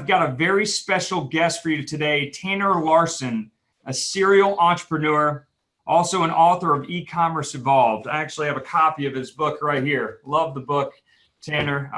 got a very special guest for you today, Tanner Larsson, a serial entrepreneur, also an author of E-Commerce Evolved. I actually have a copy of his book right here. Love the book, Tanner.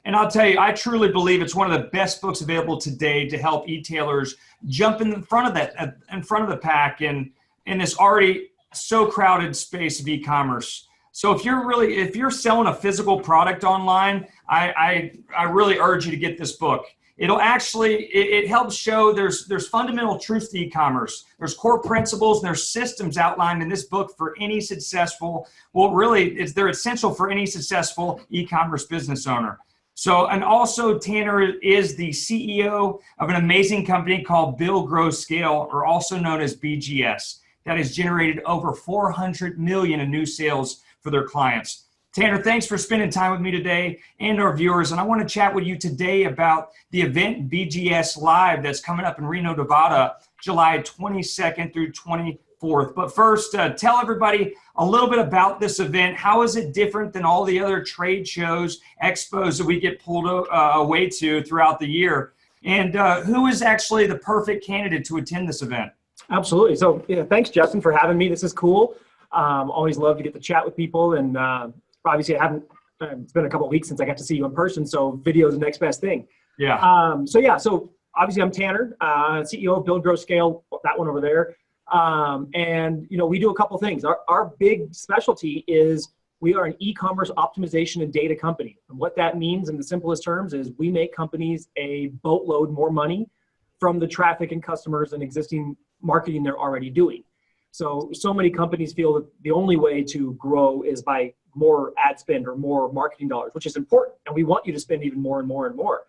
And I'll tell you, I truly believe it's one of the best books available today to help e-tailers jump in front of the pack in this already so crowded space of e-commerce. So if you're selling a physical product online, I really urge you to get this book. It helps show there's fundamental truths to e-commerce. There's core principles and there's systems outlined in this book for any successful, they're essential for any successful e-commerce business owner. So, and also Tanner is the CEO of an amazing company called Build, Grow, Scale, or also known as BGS, that has generated over 400 million in new sales for their clients. Tanner, thanks for spending time with me today and our viewers. And I want to chat with you today about the event BGS Live that's coming up in Reno, Nevada, July 22nd through 24th. But first, tell everybody a little bit about this event. How is it different than all the other trade shows, expos that we get pulled away to throughout the year? And who is actually the perfect candidate to attend this event? Absolutely. So yeah, thanks, Justin, for having me. This is cool. Always love to get to chat with people. And obviously, it's been a couple of weeks since I got to see you in person. So video is the next best thing. Yeah. So obviously, I'm Tanner, CEO of Build, Grow, Scale, that one over there. And, we do a couple things. Our big specialty is we are an e-commerce optimization and data company. And what that means in the simplest terms is we make companies a boatload more money from the traffic and customers and existing marketing they're already doing. So many companies feel that the only way to grow is by more ad spend or more marketing dollars, which is important. And we want you to spend even more and more and more.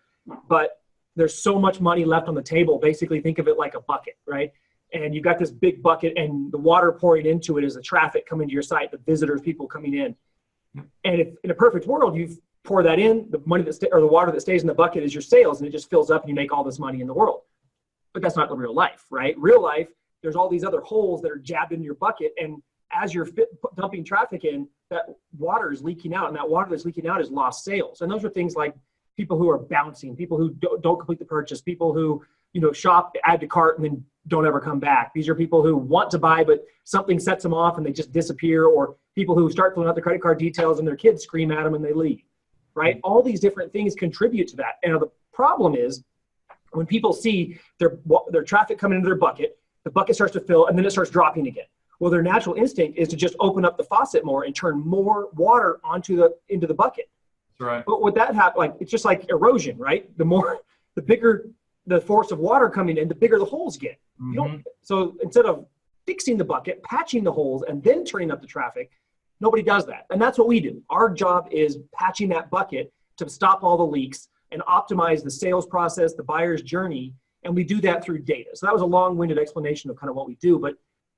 But there's so much money left on the table. Basically, think of it like a bucket, right? And you've got this big bucket and the water pouring into it is the traffic coming to your site, the visitors, people coming in. And if in a perfect world, you pour that in, the money or the water that stays in the bucket is your sales, and it just fills up and you make all this money in the world. But that's not the real life, right? Real life, there's all these other holes that are jabbed in your bucket. And as you're dumping traffic in, that water is leaking out. And that water that's leaking out is lost sales. And those are things like people who are bouncing, people who don't complete the purchase, people who, shop, add to cart, and then don't ever come back. These are people who want to buy, but something sets them off and they just disappear, or people who start filling out the credit card details and their kids scream at them and they leave, right? All these different things contribute to that. And the problem is when people see their traffic coming into their bucket, the bucket starts to fill and then it starts dropping again. Well, their natural instinct is to just open up the faucet more and turn more water into the bucket. That's right. But with that happen, it's just like erosion, right? The bigger the force of water coming in, the bigger the holes get. Mm-hmm. So instead of fixing the bucket, patching the holes, and then turning up the traffic, nobody does that. And that's what we do. Our job is patching that bucket to stop all the leaks and optimize the sales process, the buyer's journey. And we do that through data. So that was a long-winded explanation of kind of what we do. But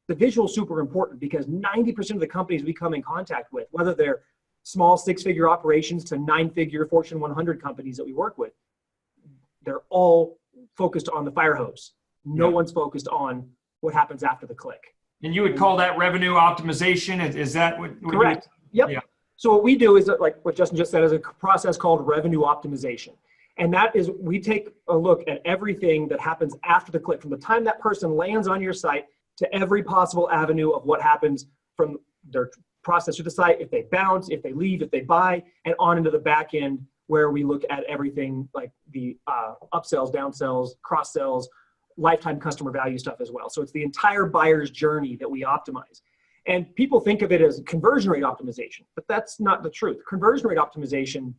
the visual is super important because 90% of the companies we come in contact with, whether they're small six-figure operations to nine-figure Fortune 100 companies that we work with, they're all focused on the fire hose. No one's focused on what happens after the click. And you would call that revenue optimization? Is that what? Correct. Yep. Yeah. So what we do is, like what Justin just said, is a process called revenue optimization. And that is, we take a look at everything that happens after the click, from the time that person lands on your site to every possible avenue of what happens from their process through the site, if they bounce, if they leave, if they buy, and on into the back end, where we look at everything like the upsells, downsells, cross sells, lifetime customer value stuff as well. So it's the entire buyer's journey that we optimize. And people think of it as conversion rate optimization, but that's not the truth. Conversion rate optimization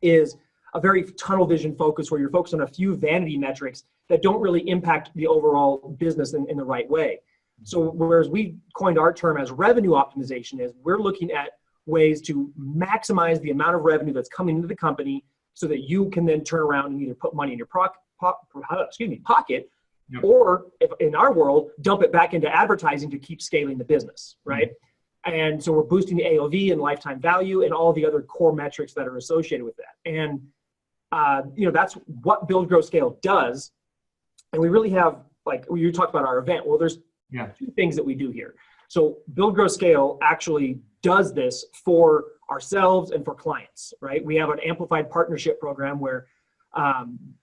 is a very tunnel vision focus where you're focused on a few vanity metrics that don't really impact the overall business in the right way. So whereas we coined our term as revenue optimization, is we're looking at ways to maximize the amount of revenue that's coming into the company so that you can then turn around and either put money in your pocket, yep, or if in our world, dump it back into advertising to keep scaling the business, right? Mm-hmm. And so we're boosting the AOV and lifetime value and all the other core metrics that are associated with that. And that's what Build, Grow, Scale does. And we really have, like you talked about our event. Well, there's two things that we do here. So Build, Grow, Scale actually does this for ourselves and for clients, right? We have an amplified partnership program where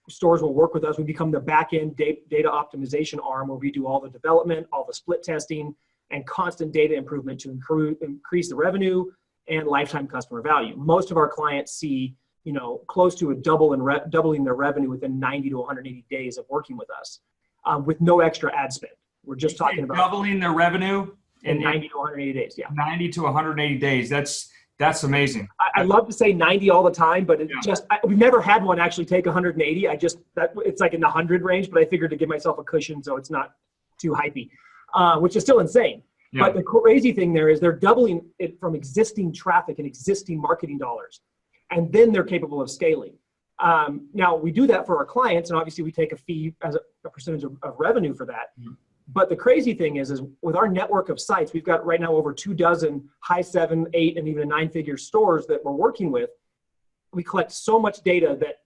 Stores will work with us. We become the back-end data optimization arm where we do all the development, all the split testing, and constant data improvement to increase the revenue and lifetime customer value. Most of our clients see, close to doubling their revenue within 90 to 180 days of working with us, with no extra ad spend. We're just talking about doubling their revenue in 90 to 180 days. Yeah, 90 to 180 days. That's amazing. I love to say 90 all the time, but we've never had one actually take 180. It's like in the 100 range, but I figured to give myself a cushion so it's not too hypey, which is still insane. Yeah. But the crazy thing there is they're doubling it from existing traffic and existing marketing dollars, and then they're capable of scaling. Now we do that for our clients, and obviously we take a fee as a percentage of revenue for that. Mm-hmm. But the crazy thing is with our network of sites, we've got right now over 24 high 7, 8, and even a 9-figure stores that we're working with. We collect so much data that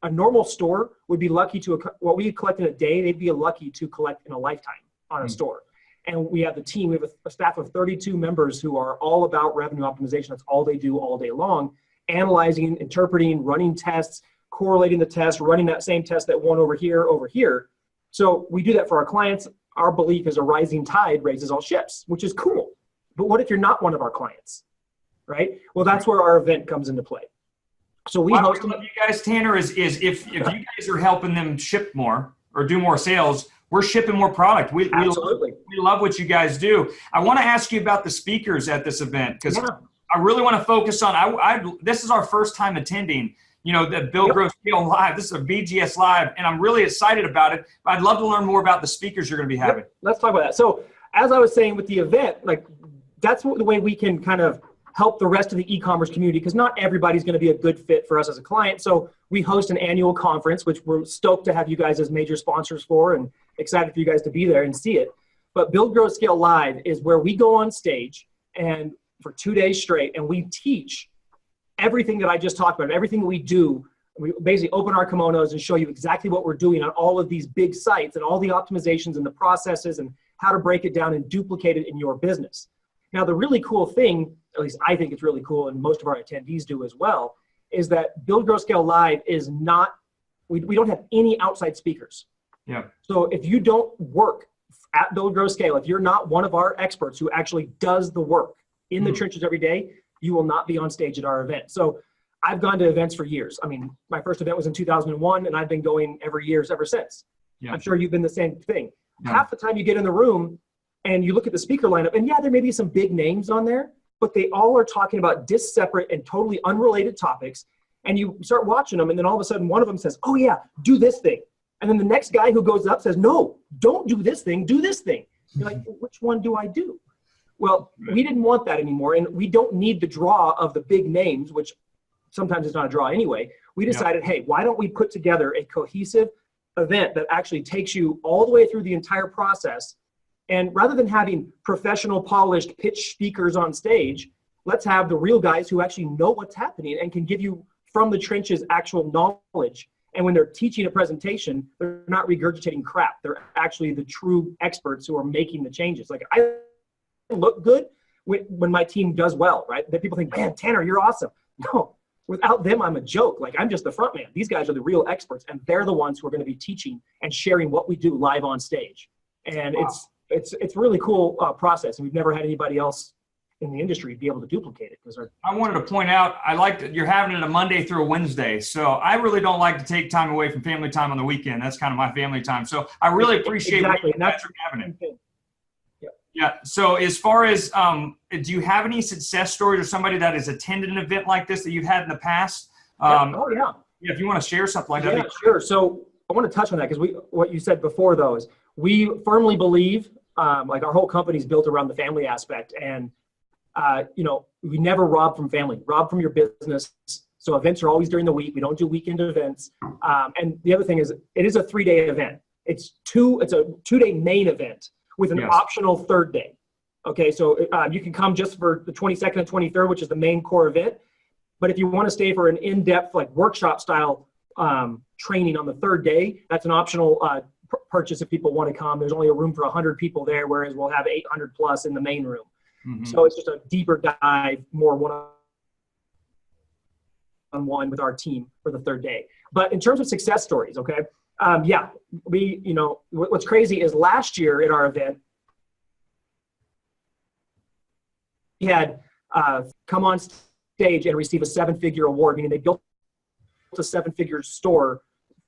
a normal store would be lucky to, what we collect in a day, they'd be lucky to collect in a lifetime on a store. And we have the team, we have a staff of 32 members who are all about revenue optimization. That's all they do all day long, analyzing, interpreting, running tests, correlating the test, running that same test that won over here. So we do that for our clients. Our belief is a rising tide raises all ships, which is cool. But what if you're not one of our clients, right? Well, that's where our event comes into play. So we host you guys, Tanner, is if you guys are helping them ship more or do more sales, we're shipping more product. We love what you guys do. I want to ask you about the speakers at this event because I really want to focus on, this is our first time attending, the Build, Grow, Scale Live. This is a BGS Live, and I'm really excited about it. But I'd love to learn more about the speakers you're going to be having. Let's talk about that. So as I was saying with the event, that's the way we can kind of help the rest of the e-commerce community, because not everybody's going to be a good fit for us as a client. So we host an annual conference, which we're stoked to have you guys as major sponsors for, and excited for you guys to be there and see it. But Build, Grow, Scale Live is where we go on stage and for 2 days straight, and we teach everything that I just talked about, everything that we do. We basically open our kimonos and show you exactly what we're doing on all of these big sites and all the optimizations and the processes and how to break it down and duplicate it in your business. Now, the really cool thing, at least I think it's really cool, and most of our attendees do as well, is that Build, Grow, Scale Live is not, we don't have any outside speakers. Yeah. So if you don't work at Build, Grow, Scale, if you're not one of our experts who actually does the work in the trenches every day, you will not be on stage at our event. So I've gone to events for years. I mean, my first event was in 2001, and I've been going every year ever since. Yeah. I'm sure you've been the same thing. Yeah. Half the time you get in the room and you look at the speaker lineup, and there may be some big names on there, but they all are talking about separate and totally unrelated topics. And you start watching them, and then all of a sudden one of them says, oh yeah, do this thing. And then the next guy who goes up says, no, don't do this thing, do this thing. You're like, which one do I do? Well, we didn't want that anymore, and we don't need the draw of the big names, which sometimes is not a draw anyway. We decided, hey, why don't we put together a cohesive event that actually takes you all the way through the entire process, and rather than having professional, polished pitch speakers on stage, let's have the real guys who actually know what's happening and can give you from the trenches actual knowledge. And when they're teaching a presentation, they're not regurgitating crap. They're actually the true experts who are making the changes. Like, I look good when my team does well, right? Then people think, man, Tanner, you're awesome. No, without them, I'm a joke. Like, I'm just the front man. These guys are the real experts, and they're the ones who are going to be teaching and sharing what we do live on stage. And it's a really cool process, and we've never had anybody else in the industry be able to duplicate it. I wanted to point out, I like that you're having it a Monday through a Wednesday. So I really don't like to take time away from family time on the weekend. That's kind of my family time. So I really appreciate exactly. What you're having it. Yeah. So as far as, do you have any success stories or somebody that has attended an event like this that you've had in the past? If you want to share something like that. Yeah, sure. So I want to touch on that because what you said before, though, is we firmly believe, like, our whole company is built around the family aspect, and we never rob from family, rob from your business. So events are always during the week. We don't do weekend events. And the other thing is, it is a 3-day event. It's a 2-day main event with an optional 3rd day. Okay, so you can come just for the 22nd and 23rd, which is the main core event. But if you want to stay for an in-depth, like, workshop style training on the 3rd day, that's an optional purchase if people want to come. There's only a room for 100 people there, whereas we'll have 800 plus in the main room. Mm-hmm. So it's just a deeper dive, more one-on-one with our team for the 3rd day. But in terms of success stories, okay, yeah, what's crazy is last year at our event, we had come on stage and receive a 7-figure award, meaning they built a 7-figure store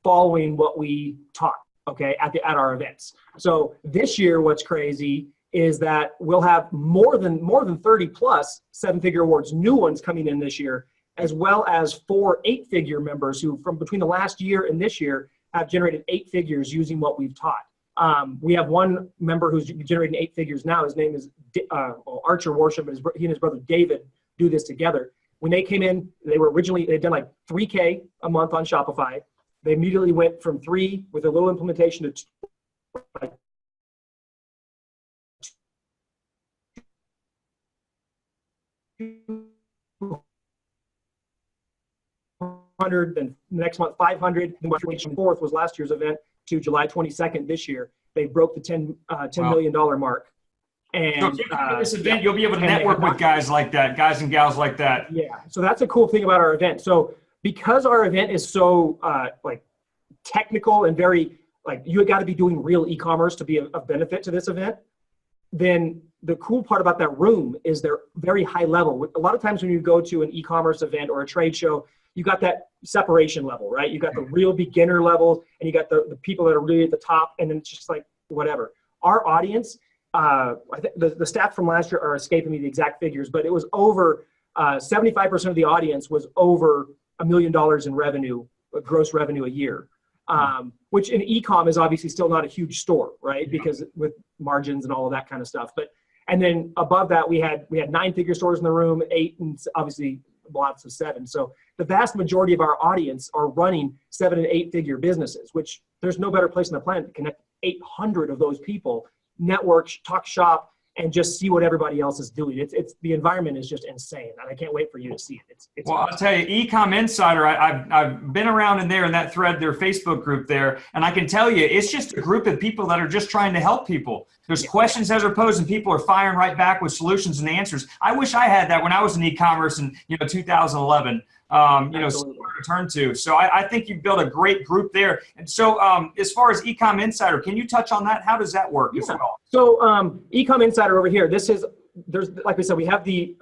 following what we taught, okay, at our events. So this year, what's crazy is that we'll have more than 30 plus 7-figure awards, new ones coming in this year, as well as 4 8-figure members who from between the last year and this year have generated 8 figures using what we've taught. We have one member who's generating 8 figures now. His name is Archer Worship, and he and his brother David do this together. When they came in, they'd done like $3K a month on Shopify. They immediately went from 3 with a little implementation to like 200, then the next month 500. And March 4th was last year's event to July 22nd this year. They broke the $10 million mark. And so if you come to this event, you'll be able to network with guys like that, guys and gals like that. Yeah. So that's a cool thing about our event. So because our event is so like technical and very like you got to be doing real e-commerce to be of benefit to this event, then the cool part about that room is they're very high level. A lot of times when you go to an e-commerce event or a trade show, you got that separation level, right? You got the real beginner levels and you got the people that are really at the top, and then it's just like whatever. Our audience, I think the stats from last year are escaping me the exact figures, but it was over 75% of the audience was over $1 million in revenue, gross revenue a year, which in e-com is obviously still not a huge store, right? Because with margins and all of that kind of stuff. And then above that, we had 9-figure stores in the room, 8, and obviously lots of 7. So the vast majority of our audience are running 7 and 8-figure businesses, which there's no better place on the planet to connect 800 of those people, network, talk shop, and just see what everybody else is doing. It's the environment is just insane, and I can't wait for you to see it. It's well, awesome. I'll tell you, Ecom Insider, I've been around in there in that thread, their Facebook group there, and I can tell you, it's just a group of people that are just trying to help people. There's questions that are posed, and people are firing right back with solutions and answers. I wish I had that when I was in e-commerce in 2011. Somewhere to turn to. So I think you built a great group there. And so as far as Ecom Insider, can you touch on that? How does that work as well? So Ecom Insider over here, there's like we said, we have the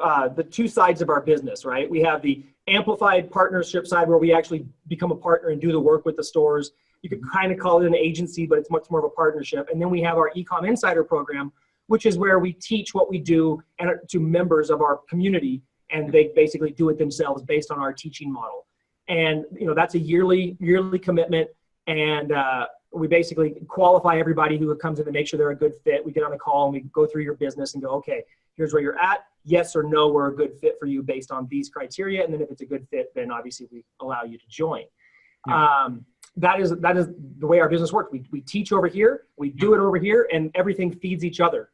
2 sides of our business, right? We have the amplified partnership side where we actually become a partner and do the work with the stores. You could kind of call it an agency, but it's much more of a partnership. And then we have our Ecom Insider program, which is where we teach what we do to members of our community, and they basically do it themselves based on our teaching model. And that's a yearly commitment, and we basically qualify everybody who comes in to make sure they're a good fit. We get on a call and we go through your business and go, okay, here's where you're at. Yes or no, we're a good fit for you based on these criteria. And then if it's a good fit, then obviously we allow you to join. Yeah. That is the way our business works. We teach over here, we do it over here, and everything feeds each other.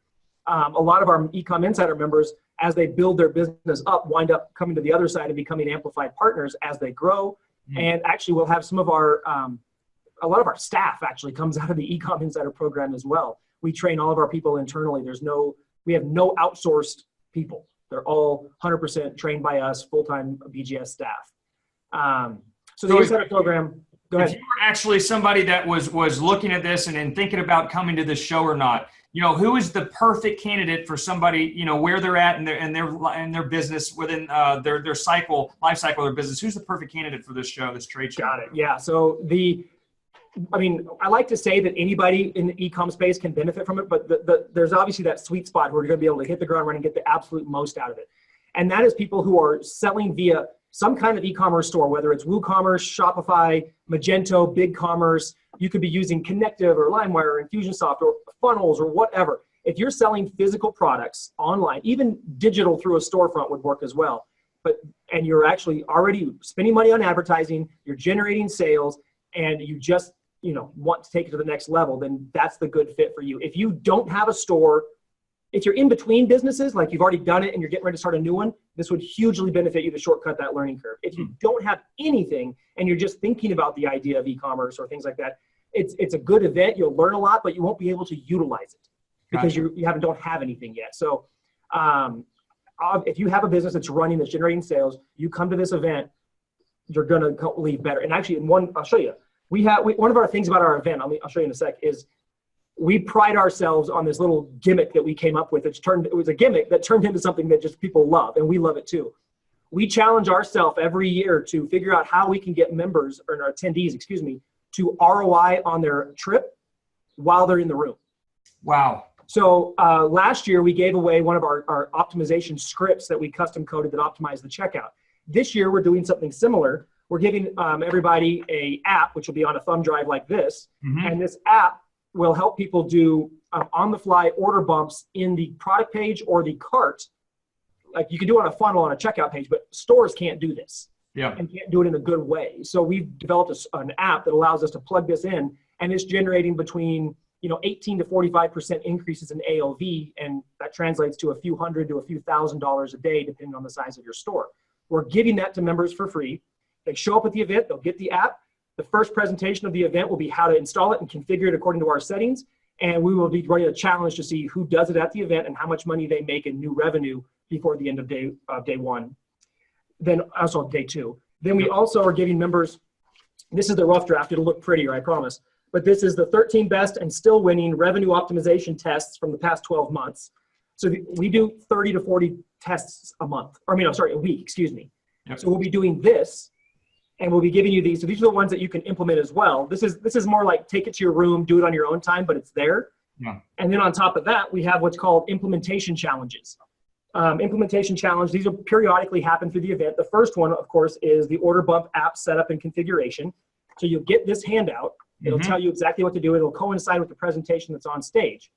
A lot of our Ecom Insider members, as they build their business up, wind up coming to the other side and becoming amplified partners as they grow. And actually we'll have some of our, a lot of our staff actually comes out of the Ecom Insider program as well. We train all of our people internally. We have no outsourced people. They're all 100% trained by us, full-time BGS staff. So the Insider program, go ahead. If you were actually somebody that was looking at this and thinking about coming to this show or not, who is the perfect candidate for somebody, where they're at in their business within their life cycle of their business? Who's the perfect candidate for this show, this trade show? Got it. Yeah. So I like to say that anybody in the e-com space can benefit from it, but there's obviously that sweet spot where you're going to be able to hit the ground running and get the absolute most out of it. And that is people who are selling via some kind of e-commerce store, whether it's WooCommerce, Shopify, Magento, BigCommerce. You could be using Connective or LimeWire or Infusionsoft or funnels or whatever. If you're selling physical products online, even digital through a storefront would work as well. And you're actually already spending money on advertising, you're generating sales, and you just want to take it to the next level, then that's the good fit for you. If you don't have a store, if you're in between businesses, like you've already done it and you're getting ready to start a new one, this would hugely benefit you to shortcut that learning curve. If you don't have anything and you're just thinking about the idea of e-commerce or things like that, it's a good event. You'll learn a lot, but you won't be able to utilize it because you don't have anything yet. So if you have a business that's running, that's generating sales, you come to this event, you're going to leave better. And actually, I'll show you. One of our things about our event, I'll show you in a sec, is we pride ourselves on this little gimmick that we came up with. It was a gimmick that turned into something that just people love, and we love it too. We challenge ourselves every year to figure out how we can get members, or our attendees, to ROI on their trip while they're in the room. Wow. So last year, we gave away one of our optimization scripts that we custom coded that optimized the checkout. This year, we're doing something similar. We're giving everybody an app, which will be on a thumb drive like this. Mm-hmm. And this app will help people do on-the-fly order bumps in the product page or the cart. Like you can do it on a funnel on a checkout page, but stores can't do this. Yeah. And can't do it in a good way. So we've developed an app that allows us to plug this in, and it's generating between 18 to 45% increases in AOV, and that translates to a few hundred to a few $1,000s a day, depending on the size of your store. We're giving that to members for free. They show up at the event, they'll get the app. The first presentation of the event will be how to install it and configure it according to our settings. And we will be running a challenge to see who does it at the event and how much money they make in new revenue before the end of day one. Then also day two. Then we also are giving members, this is the rough draft, it'll look prettier, I promise. But this is the 13 best and still winning revenue optimization tests from the past 12 months. So we do 30 to 40 tests a week, Yep. So we'll be doing this, and we'll be giving you these. So these are the ones that you can implement as well. This is more like take it to your room, do it on your own time, but it's there. Yeah. And then on top of that, we have what's called implementation challenges. Implementation challenge, these will periodically happen through the event. The first one, of course, is the order bump app setup and configuration. So you'll get this handout. It'll tell you exactly what to do. It'll coincide with the presentation that's on stage.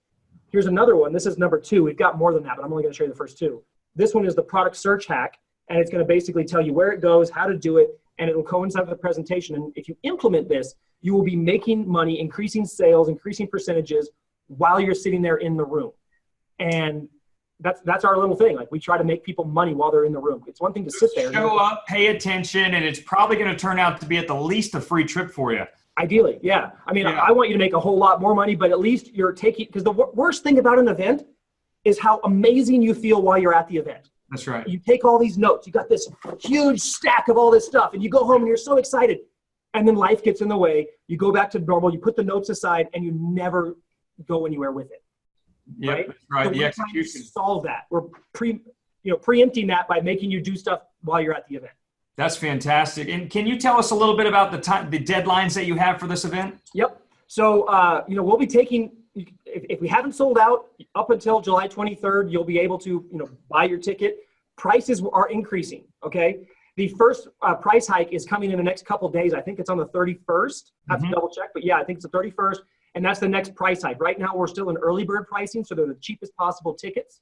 Here's another one. This is number 2. We've got more than that, but I'm only going to show you the first 2. This one is the product search hack, and it's going to basically tell you where it goes, how to do it, and it will coincide with the presentation. And if you implement this, you will be making money, increasing sales, increasing percentages while you're sitting there in the room. And that's our little thing. Like, we try to make people money while they're in the room. It's one thing to sit there. Show up, pay attention, and it's probably going to turn out to be at the least a free trip for you. Ideally, yeah. I mean, I want you to make a whole lot more money, but at least you're taking, because the worst thing about an event is how amazing you feel while you're at the event. That's right. You take all these notes, you got this huge stack of all this stuff, and you go home and you're so excited. And then life gets in the way. You go back to normal, you put the notes aside, and you never go anywhere with it. Yeah, right? That's right. So The execution. trying to solve that. We're preempting that by making you do stuff while you're at the event. That's fantastic. And can you tell us a little bit about the deadlines that you have for this event? Yep. So, we'll be taking, if we haven't sold out up until July 23rd, you'll be able to, buy your ticket. Prices are increasing. Okay. The first price hike is coming in the next couple of days. I think it's on the 31st. I have to double check, but yeah, I think it's the 31st. And that's the next price hike. Right now, we're still in early bird pricing, so they're the cheapest possible tickets.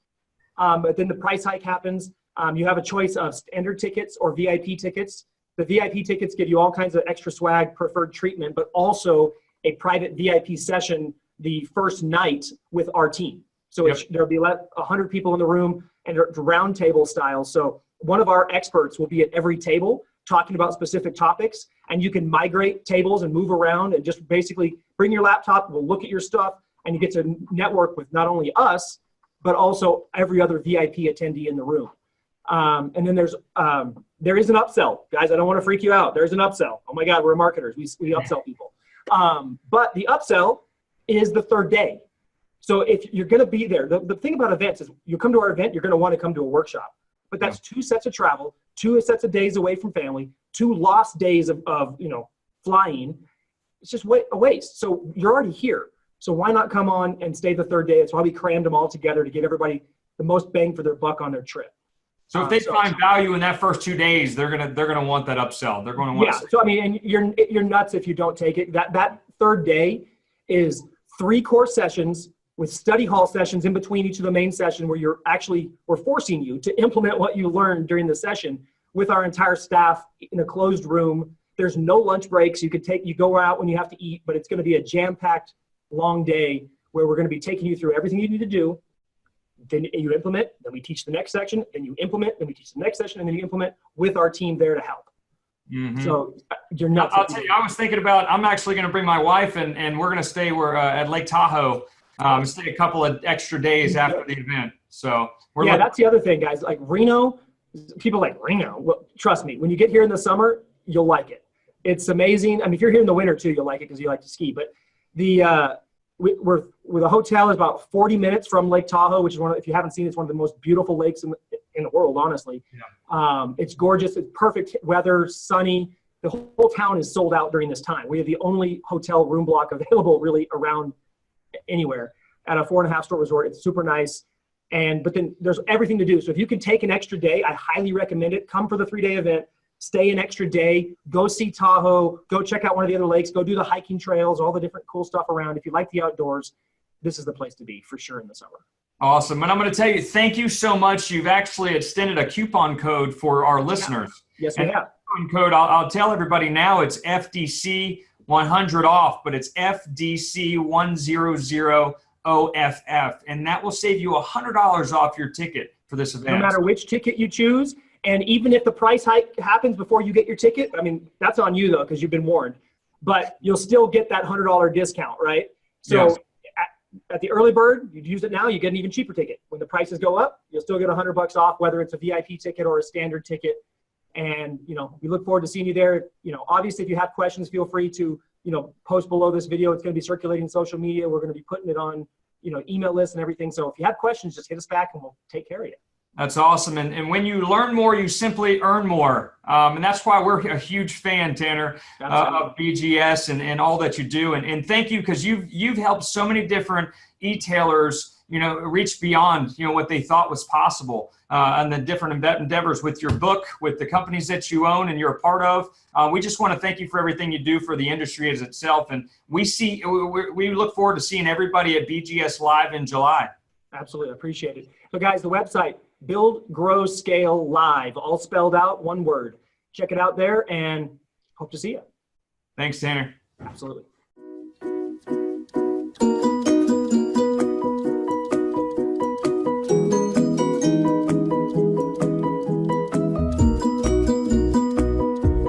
But then the price hike happens. You have a choice of standard tickets or VIP tickets. The VIP tickets give you all kinds of extra swag, preferred treatment, but also a private VIP session the first night with our team. So there'll be 100 people in the room, and it's round table style. So one of our experts will be at every table talking about specific topics, and you can migrate tables and move around and just basically bring your laptop, we'll look at your stuff, and you get to network with not only us, but also every other VIP attendee in the room. And then there is an upsell. Guys, I don't want to freak you out. There's an upsell. Oh my God, we're marketers. We upsell people. But the upsell is the third day. So if you're going to be there, the thing about events is you come to our event, you're going to want to come to a workshop. But that's 2 sets of travel, 2 sets of days away from family, 2 lost days of flying. It's just a waste. So you're already here. So why not come on and stay the third day? It's why we crammed them all together to give everybody the most bang for their buck on their trip. So if they find value in that first 2 days, they're gonna want that upsell. They're going to want. Yeah. So I mean, and you're nuts if you don't take it. That third day is 3 core sessions with study hall sessions in between each of the main session, where we're forcing you to implement what you learned during the session with our entire staff in a closed room. There's no lunch breaks. You go out when you have to eat, but it's going to be a jam-packed long day where we're going to be taking you through everything you need to do. Then you implement, then we teach the next section, then you implement, then we teach the next session, and then you implement with our team there to help. Mm-hmm. So you're nuts. I'll tell you, I was thinking about, I'm actually going to bring my wife and we're going to stay at Lake Tahoe, stay a couple of extra days after the event. So that's the other thing, guys. Like Reno, people like Reno. Well, trust me, when you get here in the summer, you'll like it. It's amazing. I mean, if you're here in the winter too, you'll like it because you like to ski. But the the hotel is about 40 minutes from Lake Tahoe, which is if you haven't seen it, it's one of the most beautiful lakes in the world, honestly. Yeah. It's gorgeous. It's perfect weather, sunny. The whole town is sold out during this time. We have the only hotel room block available really around anywhere at a 4.5-star resort. It's super nice. But then there's everything to do. So if you can take an extra day, I highly recommend it. Come for the 3-day event, stay an extra day, go see Tahoe, go check out one of the other lakes, go do the hiking trails, all the different cool stuff around. If you like the outdoors, this is the place to be for sure in the summer. Awesome. And I'm going to tell you, thank you so much. You've actually extended a coupon code for our listeners. Yes, we have. Coupon code, I'll tell everybody now, it's FDC 100 off, but it's FDC 100 OFF, and that will save you $100 off your ticket for this event. No matter which ticket you choose, and even if the price hike happens before you get your ticket, I mean, that's on you though, because you've been warned, but you'll still get that $100 discount, right? So yes. At the early bird, you'd use it now, you get an even cheaper ticket. When the prices go up, you'll still get $100 off, whether it's a VIP ticket or a standard ticket. And, we look forward to seeing you there. Obviously, if you have questions, feel free to, post below this video. It's going to be circulating in social media. We're going to be putting it on, email lists and everything. So if you have questions, just hit us back and we'll take care of you. That's awesome. And when you learn more, you simply earn more. And that's why we're a huge fan, Tanner, of BGS and all that you do. And thank you, because you've helped so many different e-tailers, reach beyond, what they thought was possible, and the different endeavors with your book, with the companies that you own and you're a part of. We just want to thank you for everything you do for the industry as itself. And we look forward to seeing everybody at BGS Live in July. Absolutely. Appreciate it. So guys, the website, Build, Grow, Scale Live, all spelled out, one word. Check it out there and hope to see you. Thanks, Tanner. Absolutely.